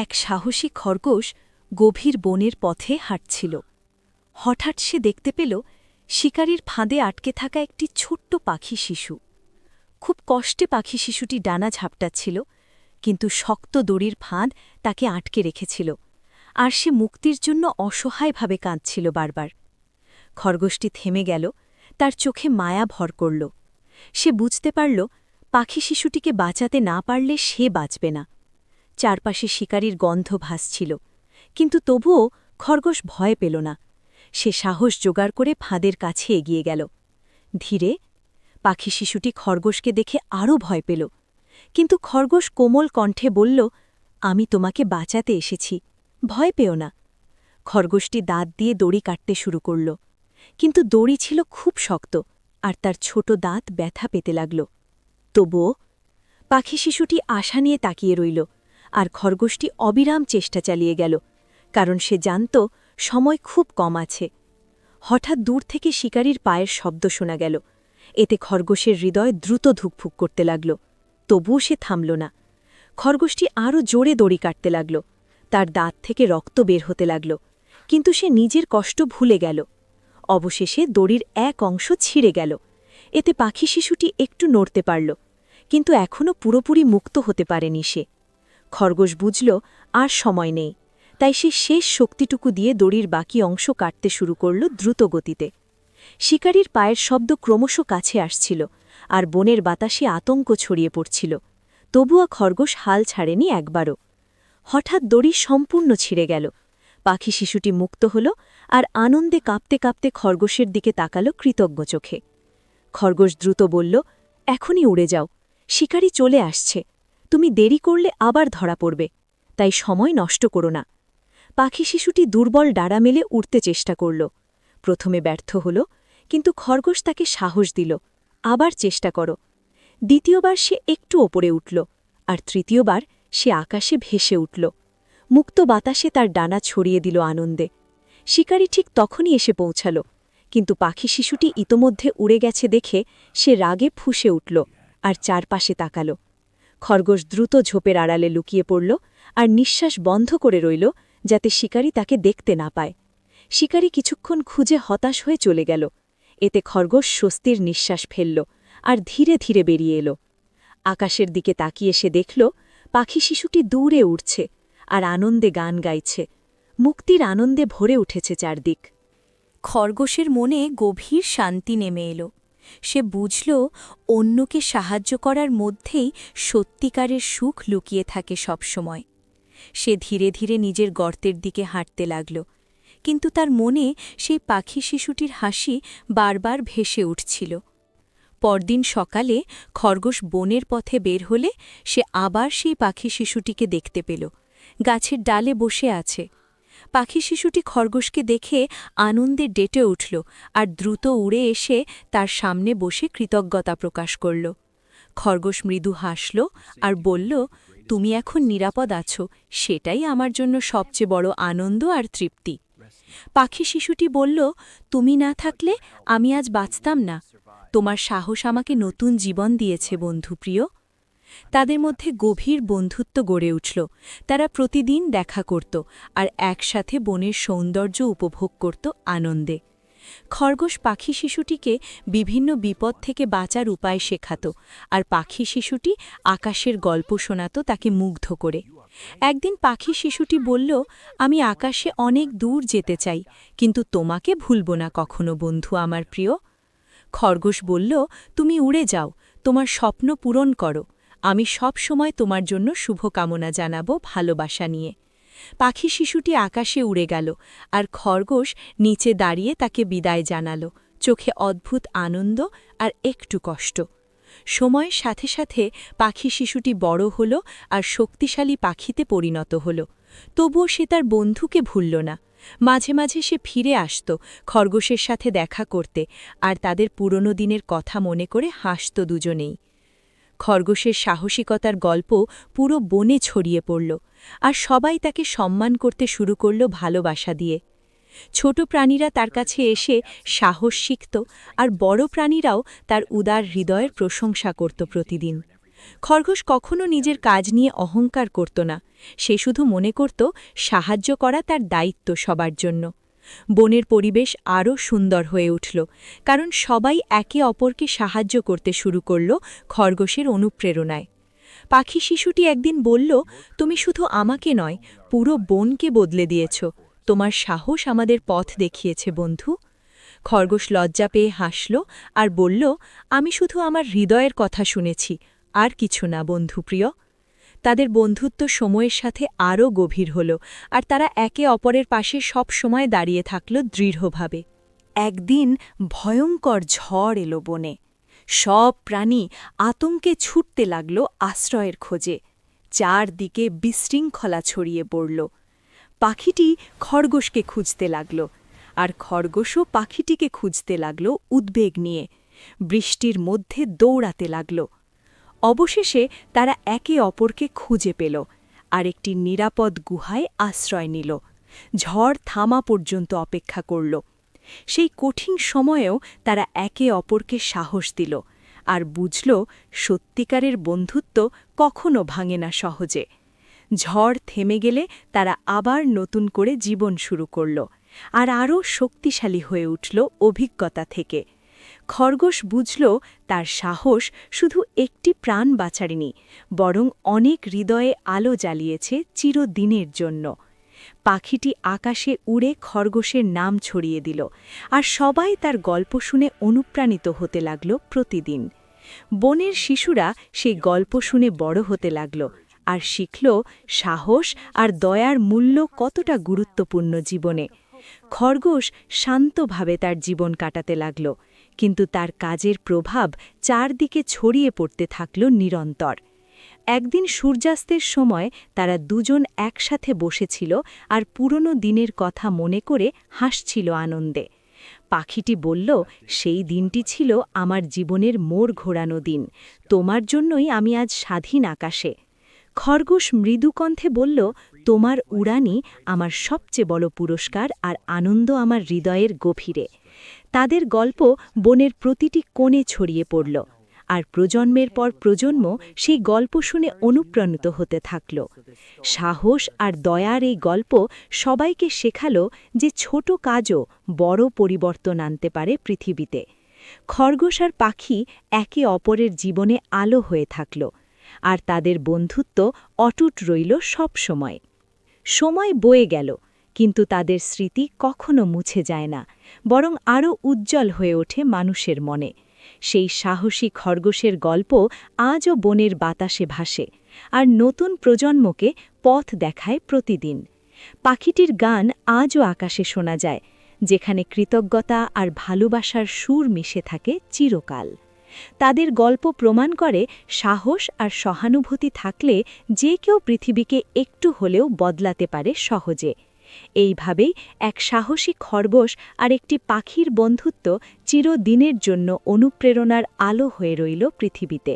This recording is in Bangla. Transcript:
এক সাহসী খরগোশ গভীর বনের পথে হাঁটছিল। হঠাৎ সে দেখতে পেল শিকারীর ফাঁদে আটকে থাকা একটি ছোট্ট পাখি শিশু। খুব কষ্টে পাখি শিশুটি ডানা ঝাপটাচ্ছিল, কিন্তু শক্ত দড়ির ফাঁদ তাকে আটকে রেখেছিল, আর সে মুক্তির জন্য অসহায়ভাবে কাঁদছিল বারবার। খরগোশটি থেমে গেল, তার চোখে মায়া ভর করল। সে বুঝতে পারল পাখি শিশুটিকে বাঁচাতে না পারলে সে বাঁচবে না। চারপাশে শিকারীর গন্ধ ভাসছিল, কিন্তু তবুও খরগোশ ভয় পেল না। সে সাহস জোগাড় করে ফাঁদের কাছে এগিয়ে গেল। ধীরে পাখি শিশুটি খরগোশকে দেখে আরও ভয় পেল, কিন্তু খরগোশ কোমল কণ্ঠে বলল, আমি তোমাকে বাঁচাতে এসেছি, ভয় পেও না। খরগোশটি দাঁত দিয়ে দড়ি কাটতে শুরু করল, কিন্তু দড়ি ছিল খুব শক্ত, আর তার ছোট দাঁত ব্যথা পেতে লাগল। তবুও পাখি শিশুটি আশা নিয়ে তাকিয়ে রইল, আর খরগোশটি অবিরাম চেষ্টা চালিয়ে গেল, কারণ সে জানত সময় খুব কম আছে। হঠাৎ দূর থেকে শিকারীর পায়ের শব্দ শোনা গেল। এতে খরগোশের হৃদয় দ্রুত ধুকফুক করতে লাগল। তবুও সে থামল না। খরগোশটি আরও জোরে দড়ি কাটতে লাগল। তার দাঁত থেকে রক্ত বের হতে লাগল, কিন্তু সে নিজের কষ্ট ভুলে গেল। অবশেষে দড়ির এক অংশ ছিঁড়ে গেল। এতে পাখি শিশুটি একটু নড়তে পারল, কিন্তু এখনও পুরোপুরি মুক্ত হতে পারেনি সে। খরগোশ বুঝল আর সময় নেই, তাই সে শেষ শক্তিটুকু দিয়ে দড়ির বাকি অংশ কাটতে শুরু করল দ্রুত গতিতে। শিকারীর পায়ের শব্দ ক্রমশ কাছে আসছিল, আর বনের বাতাসে আতঙ্ক ছড়িয়ে পড়ছিল। তবুও খরগোশ হাল ছাড়েনি একবারও। হঠাৎ দড়ি সম্পূর্ণ ছিঁড়ে গেল। পাখি শিশুটি মুক্ত হল, আর আনন্দে কাঁপতে কাঁপতে খরগোশের দিকে তাকাল কৃতজ্ঞ চোখে। খরগোশ দ্রুত বলল, এখনই উড়ে যাও, শিকারী চলে আসছে। তুমি দেরি করলে আবার ধরা পড়বে, তাই সময় নষ্ট করো না। পাখি শিশুটি দুর্বল ডাড়া মেলে উড়তে চেষ্টা করল। প্রথমে ব্যর্থ হল, কিন্তু খরগোশ তাকে সাহস দিল, আবার চেষ্টা করো। দ্বিতীয়বার সে একটু ওপরে উঠল, আর তৃতীয়বার সে আকাশে ভেসে উঠল। মুক্ত বাতাসে তার ডানা ছড়িয়ে দিল আনন্দে। শিকারী ঠিক তখনই এসে পৌঁছাল, কিন্তু পাখি শিশুটি ইতোমধ্যে উড়ে গেছে দেখে সে রাগে ফুঁসে উঠল, আর চারপাশে তাকাল। খরগোশ দ্রুত ঝোপের আড়ালে লুকিয়ে পড়ল, আর নিঃশ্বাস বন্ধ করে রইল, যাতে শিকারী তাকে দেখতে না পায়। শিকারী কিছুক্ষণ খুঁজে হতাশ হয়ে চলে গেল। এতে খরগোশ স্বস্তির নিঃশ্বাস ফেলল, আর ধীরে ধীরে বেরিয়ে এল। আকাশের দিকে তাকিয়ে সে দেখল পাখি শিশুটি দূরে উড়ছে, আর আনন্দে গান গাইছে। মুক্তির আনন্দে ভরে উঠেছে চারদিক। খরগোশের মনে গভীর শান্তি নেমে এল। সে বুঝল অন্যকে সাহায্য করার মধ্যেই সত্যিকারের সুখ লুকিয়ে থাকে সবসময়। সে ধীরে ধীরে নিজের গর্তের দিকে হাঁটতে লাগল, কিন্তু তার মনে সেই পাখি শিশুটির হাসি বারবার ভেসে উঠছিল। পরদিন সকালে খরগোশ বনের পথে বের হলে সে আবার সেই পাখি শিশুটিকে দেখতে পেল। গাছের ডালে বসে আছে। পাখি শিশুটি খরগোশকে দেখে আনন্দে ডেটে উঠল, আর দ্রুত উড়ে এসে তার সামনে বসে কৃতজ্ঞতা প্রকাশ করল। খরগোশ মৃদু হাসল আর বলল, তুমি এখন নিরাপদ আছো, সেটাই আমার জন্য সবচেয়ে বড় আনন্দ আর তৃপ্তি। পাখি শিশুটি বলল, তুমি না থাকলে আমি আজ বাঁচতাম না। তোমার সাহস আমাকে নতুন জীবন দিয়েছে বন্ধুপ্রিয়। তাদের মধ্যে গভীর বন্ধুত্ব গড়ে উঠল। তারা প্রতিদিন দেখা করত, আর একসাথে বনের সৌন্দর্য উপভোগ করত আনন্দে। খরগোশ পাখি শিশুটিকে বিভিন্ন বিপদ থেকে বাঁচার উপায় শেখাত, আর পাখি শিশুটি আকাশের গল্প শোনাত তাকে মুগ্ধ করে। একদিন পাখি শিশুটি বলল, আমি আকাশে অনেক দূর যেতে চাই, কিন্তু তোমাকে ভুলব না কখনো বন্ধু আমার প্রিয়। খরগোশ বলল, তুমি উড়ে যাও, তোমার স্বপ্ন পূরণ করো। আমি সব সময় তোমার জন্য শুভকামনা জানাবো ভালোবাসা নিয়ে। পাখি শিশুটি আকাশে উড়ে গেল, আর খরগোশ নিচে দাঁড়িয়ে তাকে বিদায় জানাল, চোখে অদ্ভুত আনন্দ আর একটু কষ্ট। সময়ের সাথে সাথে পাখি শিশুটি বড় হল আর শক্তিশালী পাখিতে পরিণত হল। তবুও সে তার বন্ধুকে ভুলল না। মাঝে মাঝে সে ফিরে আসত খরগোশের সাথে দেখা করতে, আর তাদের পুরনো দিনের কথা মনে করে হাসত দুজনেই। খরগোশের সাহসিকতার গল্প পুরো বনে ছড়িয়ে পড়ল, আর সবাই তাকে সম্মান করতে শুরু করল ভালোবাসা দিয়ে। ছোট প্রাণীরা তার কাছে এসে সাহস শিখত, আর বড় প্রাণীরাও তার উদার হৃদয়ের প্রশংসা করত প্রতিদিন। খরগোশ কখনো নিজের কাজ নিয়ে অহংকার করত না, সে শুধু মনে করত সাহায্য করা তার দায়িত্ব সবার জন্য। বনের পরিবেশ আরও সুন্দর হয়ে উঠল, কারণ সবাই একে অপরকে সাহায্য করতে শুরু করল খরগোশের অনুপ্রেরণায়। পাখি শিশুটি একদিন বলল, তুমি শুধু আমাকে নয়, পুরো বনকে বদলে দিয়েছ। তোমার সাহস আমাদের পথ দেখিয়েছে বন্ধু। খরগোশ লজ্জা পেয়ে হাসল আর বলল, আমি শুধু আমার হৃদয়ের কথা শুনেছি, আর কিছু না বন্ধুপ্রিয়। তাদের বন্ধুত্ব সময়ের সাথে আরও গভীর হল, আর তারা একে অপরের পাশে সব সময় দাঁড়িয়ে থাকল দৃঢ়ভাবে। একদিন ভয়ঙ্কর ঝড় এলো বনে। সব প্রাণী আতঙ্কে ছুটতে লাগল আশ্রয়ের খোঁজে। চারদিকে বিশৃঙ্খলা ছড়িয়ে পড়ল। পাখিটি খরগোশকে খুঁজতে লাগল, আর খরগোশও পাখিটিকে খুঁজতে লাগল উদ্বেগ নিয়ে। বৃষ্টির মধ্যে দৌড়াতে লাগল। অবশেষে তারা একে অপরকে খুঁজে পেল, আর একটি নিরাপদ গুহায় আশ্রয় নিল। ঝড় থামা পর্যন্ত অপেক্ষা করল। সেই কঠিন সময়েও তারা একে অপরকে সাহস দিল, আর বুঝল সত্যিকারের বন্ধুত্ব কখনো ভাঙে না সহজে। ঝড় থেমে গেলে তারা আবার নতুন করে জীবন শুরু করল, আর আরও শক্তিশালী হয়ে উঠল অভিজ্ঞতা থেকে। খরগোশ বুঝল তার সাহস শুধু একটি প্রাণ বাঁচায়নি, বরং অনেক হৃদয়ে আলো জ্বালিয়েছে চিরদিনের জন্য। পাখিটি আকাশে উড়ে খরগোশের নাম ছড়িয়ে দিল, আর সবাই তার গল্প শুনে অনুপ্রাণিত হতে লাগল প্রতিদিন। বনের শিশুরা সেই গল্প শুনে বড় হতে লাগল, আর শিখল সাহস আর দয়ার মূল্য কতটা গুরুত্বপূর্ণ জীবনে। খরগোশ শান্তভাবে তার জীবন কাটাতে লাগল, কিন্তু তার কাজের প্রভাব চারদিকে ছড়িয়ে পড়তে থাকল নিরন্তর। একদিন সূর্যাস্তের সময় তারা দুজন একসাথে বসেছিল আর পুরনো দিনের কথা মনে করে হাসছিল আনন্দে। পাখিটি বলল, সেই দিনটি ছিল আমার জীবনের মোড় ঘোরানো দিন, তোমার জন্যই আমি আজ স্বাধীন আকাশে। খরগোশ মৃদুকণ্ঠে বলল, তোমার উড়ানই আমার সবচেয়ে বড় পুরস্কার, আর আনন্দ আমার হৃদয়ের গভীরে। তাদের গল্প বনের প্রতিটি কোণে ছড়িয়ে পড়ল, আর প্রজন্মের পর প্রজন্ম সেই গল্প শুনে অনুপ্রাণিত হতে থাকল। সাহস আর দয়ার এই গল্প সবাইকে শেখালো যে ছোট কাজও বড় পরিবর্তন আনতে পারে পৃথিবীতে। খরগোশ আর পাখি একে অপরের জীবনে আলো হয়ে থাকল, আর তাদের বন্ধুত্ব অটুট রইল সব সময়। সময় বয়ে গেল, কিন্তু তাদের স্মৃতি কখনো মুছে যায় না, বরং আরও উজ্জ্বল হয়ে ওঠে মানুষের মনে। সেই সাহসী খরগোশের গল্প আজও বনের বাতাসে ভাসে, আর নতুন প্রজন্মকে পথ দেখায় প্রতিদিন। পাখিটির গান আজও আকাশে শোনা যায়, যেখানে কৃতজ্ঞতা আর ভালোবাসার সুর মিশে থাকে চিরকাল। তাদের গল্প প্রমাণ করে সাহস আর সহানুভূতি থাকলে যে কেউ পৃথিবীকে একটু হলেও বদলাতে পারে সহজে। এইভাবেই এক সাহসী খরগোশ আর একটি পাখির বন্ধুত্ব চিরদিনের জন্য অনুপ্রেরণার আলো হয়ে রইল পৃথিবীতে।